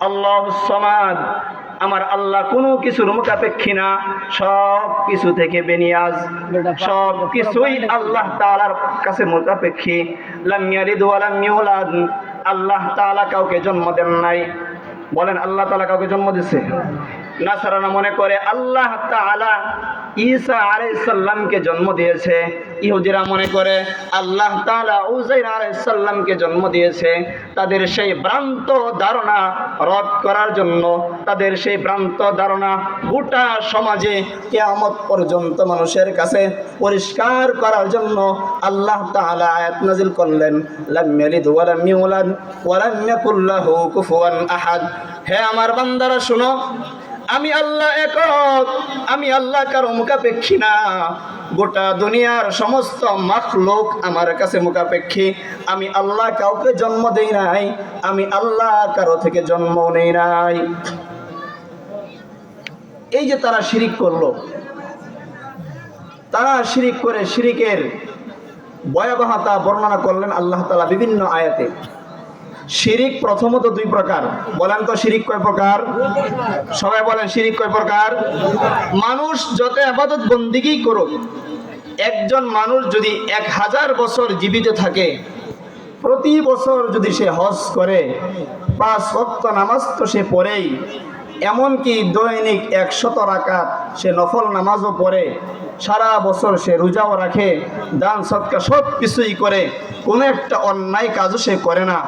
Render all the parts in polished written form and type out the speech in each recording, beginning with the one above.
আল্লাহুস সামাদ, আমার আল্লাহ কোনো কিছুর মুখাপেক্ষী না, সব কিছু থেকে বেনিয়াজ, সব কিছুই আল্লাহ তাআলার কাছে মুখাপেক্ষী। লাম ইয়ালিদ ওয়া লাম ইউলাদ, আল্লাহ তাআলা কাউকে জন্ম দেন নাই। বলেন আল্লাহ তাআলা কাউকে জন্ম দিয়েছে? নাসারারা মনে করে আল্লাহ তাআলা ঈসা আলাইহিস সালামকে জন্ম দিয়েছে। ইহুদিরা মনে করে আল্লাহ তাআলা উযাইর আলাইহিস সালামকে জন্ম দিয়েছে। তাদের সেই ভ্রান্ত ধারণা রদ করার জন্য, তাদের সেই ভ্রান্ত ধারণা গোটা সমাজে কিয়ামত পর্যন্ত মানুষের কাছে পরিষ্কার করার জন্য আল্লাহ তাআলা আয়াত নাযিল করলেন, লাম ইয়ালিদ ওয়া লাম ইউলাদ ওয়া লাম ইয়াকুল লাহু কুফুয়ান আহাদ। হে আমার বান্দারা শুনো, আমি আল্লাহ একক, আমি আল্লাহ কারো মুখাপেক্ষী না। গোটা দুনিয়ার সমস্ত মাখলুক আমার কাছে মুখাপেক্ষী। আমি আল্লাহ কাউকে জন্ম দেই নাই, আমি আল্লাহ কারো থেকে জন্ম নেই নাই। এই যে তারা শিরিক করলো, তারা শিরিক করে শিরিকের ভয়াবহতা বর্ণনা করলেন আল্লাহ তাআলা বিভিন্ন আয়াতে। শিরিক প্রথমত দুই প্রকার। বলেন তো শিরিক কয় প্রকার? সবাই বলেন শিরিক কয় প্রকার? মানুষ যত ইবাদত বন্দেগী করুক, একজন মানুষ যদি 1000 বছর জীবিত থাকে, প্রতি বছর যদি সে হজ করে, 5 ওয়াক্ত নামাজ তো সে পড়েই, এমনকি দৈনিক 100 রাকাত সে নফল নামাজও পড়ে, সারা বছর সে রোজাও রাখে, দান সদকা সব কিছুই করে, কোনো একটা অন্যায় কাজও সে করে না।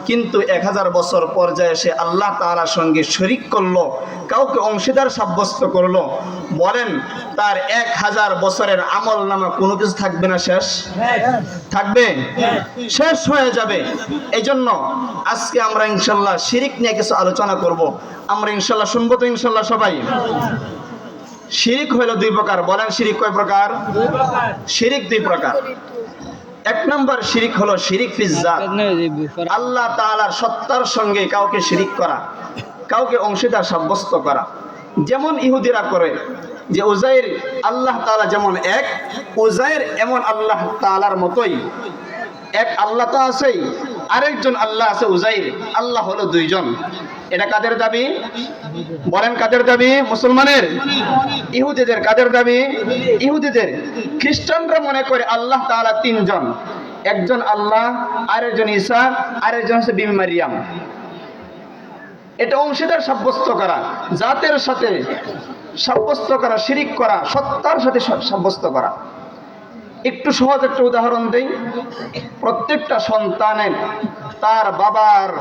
কিন্তু 1000 বছর পর্যায়ে সে আল্লাহ তাআলার সঙ্গে শরীক করলো, কাউকে অংশীদার সাব্যস্ত করলো। বলেন তার 1000 বছরের আমল নামা কোনো কিছু থাকবে না? শেষ থাকবে? শেষ হয়ে যাবে। এই জন্য আজকে আমরা ইনশাল্লাহ শিরিক নিয়ে কিছু আলোচনা করব। আমরা ইনশাল্লাহ শুনবো তো ইনশাল্লাহ সবাই। শিরিক হইল দুই প্রকার। বলেন শিরিক কয় প্রকার? শিরিক দুই প্রকার। এক নম্বর শিরিক হলো শিরিক ফিজ জাত, আল্লাহ তাআলার সত্তার সঙ্গে কাউকে শিরিক করা, কাউকে অংশীদার সাব্যস্ত করা। যেমন ইহুদিরা করে যে উযাইর আল্লাহ তাআলা যেমন এক, উযাইর এমন আল্লাহ তাআলার মতোই এক। আল্লাহ তো আছেই, আরেকজন আল্লাহ আছে উযাইর, আল্লাহ হলো দুইজন। এটা কাদের দাবি? বলেন কাদের দাবি? মুসলমানের? ইহুদিদের। কাদের দাবি? ইহুদিদের। খ্রিস্টানরা মনে করে আল্লাহ তাআলা তিনজন, একজন আল্লাহ, আরেকজন ঈসা, আরেকজন হচ্ছে বিবি মারিয়াম। এটা অংশীদার সাব্যস্ত করা, জাতের সাথে সাব্যস্ত করা, শিরিক করা, সত্তার সাথে সাব্যস্ত করা। একটু সহজ একটা উদাহরণ দেই। প্রত্যেকটা সন্তানের তার বাবার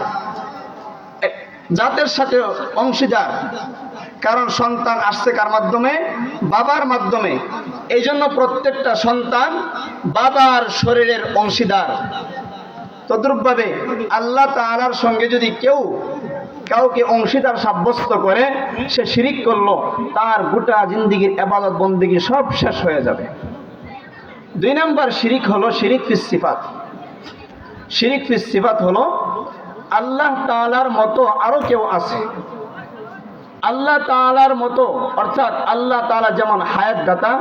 জাতের সাথে অংশীদার, কারণ সন্তান আসছে কার মাধ্যমে? বাবার মাধ্যমে। এই জন্য প্রত্যেকটা সন্তান বাবার শরীরের অংশীদার। তদ্রূপভাবে আল্লাহ তাআলার সঙ্গে যদি কেউ কাউকে অংশীদার সাব্যস্ত করে, সে শিরিক করলো, তার গোটা জিন্দেগীর ইবাদত বন্দেগী সব শেষ হয়ে যাবে। দুই নম্বর শিরিক হলো শিরিক ফিস সিফাত। শিরিক ফিস সিফাত হলো আল্লাহ তাআলার মতো আরো কেউ আছে। আল্লাহ তাআলার মতো, অর্থাৎ আল্লাহ তাআলা যেমন হায়াত দাতা,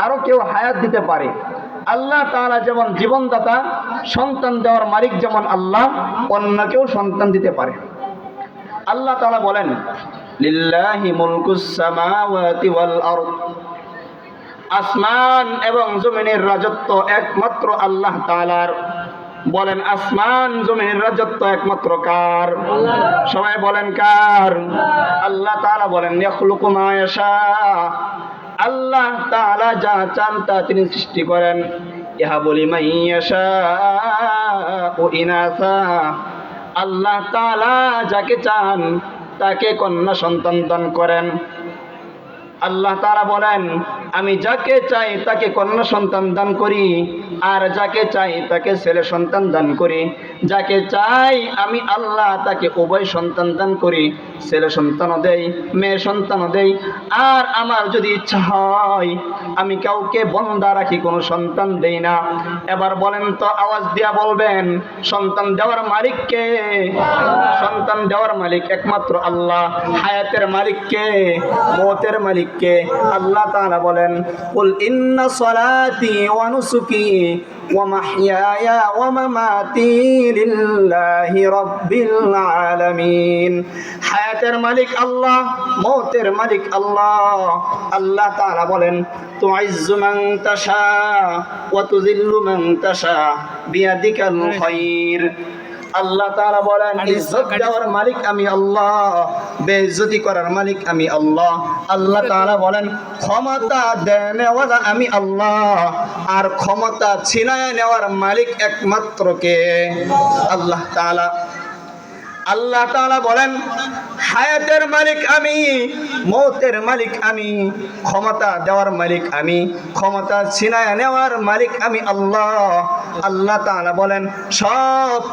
আরো কেউ হায়াত দিতে পারে। আল্লাহ তাআলা যেমন জীবনদাতা, সন্তান দেওয়ার মালিক যেমন আল্লাহ, অন্য কেউ সন্তান দিতে পারে। আল্লাহ তাআলা বলেন, লিল্লাহি মুলকুস সামাওয়াতি ওয়াল আরদ, আসমান এবং জমিনের রাজত্ব একমাত্র আল্লাহ তাআলার। বলেন আসমান জমিনের রাজত্ব একমাত্র কার? সবাই বলেন কার? আল্লাহ তাআলা বলেন, ইয়াখলুকু মা ইয়াশা, আল্লাহ তাআলা যা চান তা তিনি সৃষ্টি করেন। ইয়াহাবু লিমান ইয়াশাউ ইনাসা, আল্লাহ তাআলা যাকে চান তাকে কন্যা সন্তান দান করেন। আল্লাহ তাআলা বলেন, আমি যাকে চাই তাকে কন্যা সন্তান দান করি, আর যাকে চাই তাকে ছেলে সন্তান দান করি। যাকে চাই আমি আল্লাহ তাকে উভয় সন্তান দান করি, ছেলে সন্তানও দেই, মেয়ে সন্তানও দেই। আর আমার যদি ইচ্ছা হয় আমি কাউকে বন্দা রাখি, কোনো সন্তান দেই না। এবার বলেন তো, আওয়াজ দিয়া বলবেন, সন্তান দেওয়ার মালিক কে? সন্তান দেওয়ার মালিক একমাত্র আল্লাহ। হায়াতের মালিক কে? মওতের মালিক মালিককে? আল্লাহ তাআলা বলেন, কুল ইন্না সলাতি ওয়া নুসুকি ওয়া মাহইয়ায়া ওয়া মামাতি লিল্লাহি রাব্বিল আলামিন। হায়াতের মালিক আল্লাহ, মওতের মালিক আল্লাহ। আল্লাহ তাআলা বলেন, তুইজ্জু মান তাশা ওয়া তুযিল্লু মান তাশা বিয়াদিকাল খায়র। আল্লাহ তাআলা বলেন, ইজ্জত দেওয়ার মালিক আমি আল্লাহ, বেইজ্জতি করার মালিক আমি আল্লাহ। আল্লাহ তাআলা বলেন, ক্ষমতা দেওয়ার আমি আল্লাহ, আর ক্ষমতা ছিনায় নেওয়ার মালিক একমাত্র কে? আল্লাহ তাআলা। আল্লাহ তাআলা বলেন, হায়াতের মালিক আমি, মওতের মালিক আমি, ক্ষমতা দেওয়ার মালিক আমি, ক্ষমতা ছিনায় নেওয়ার মালিক আমি আল্লাহ। আল্লাহ তাআলা বলেন, সব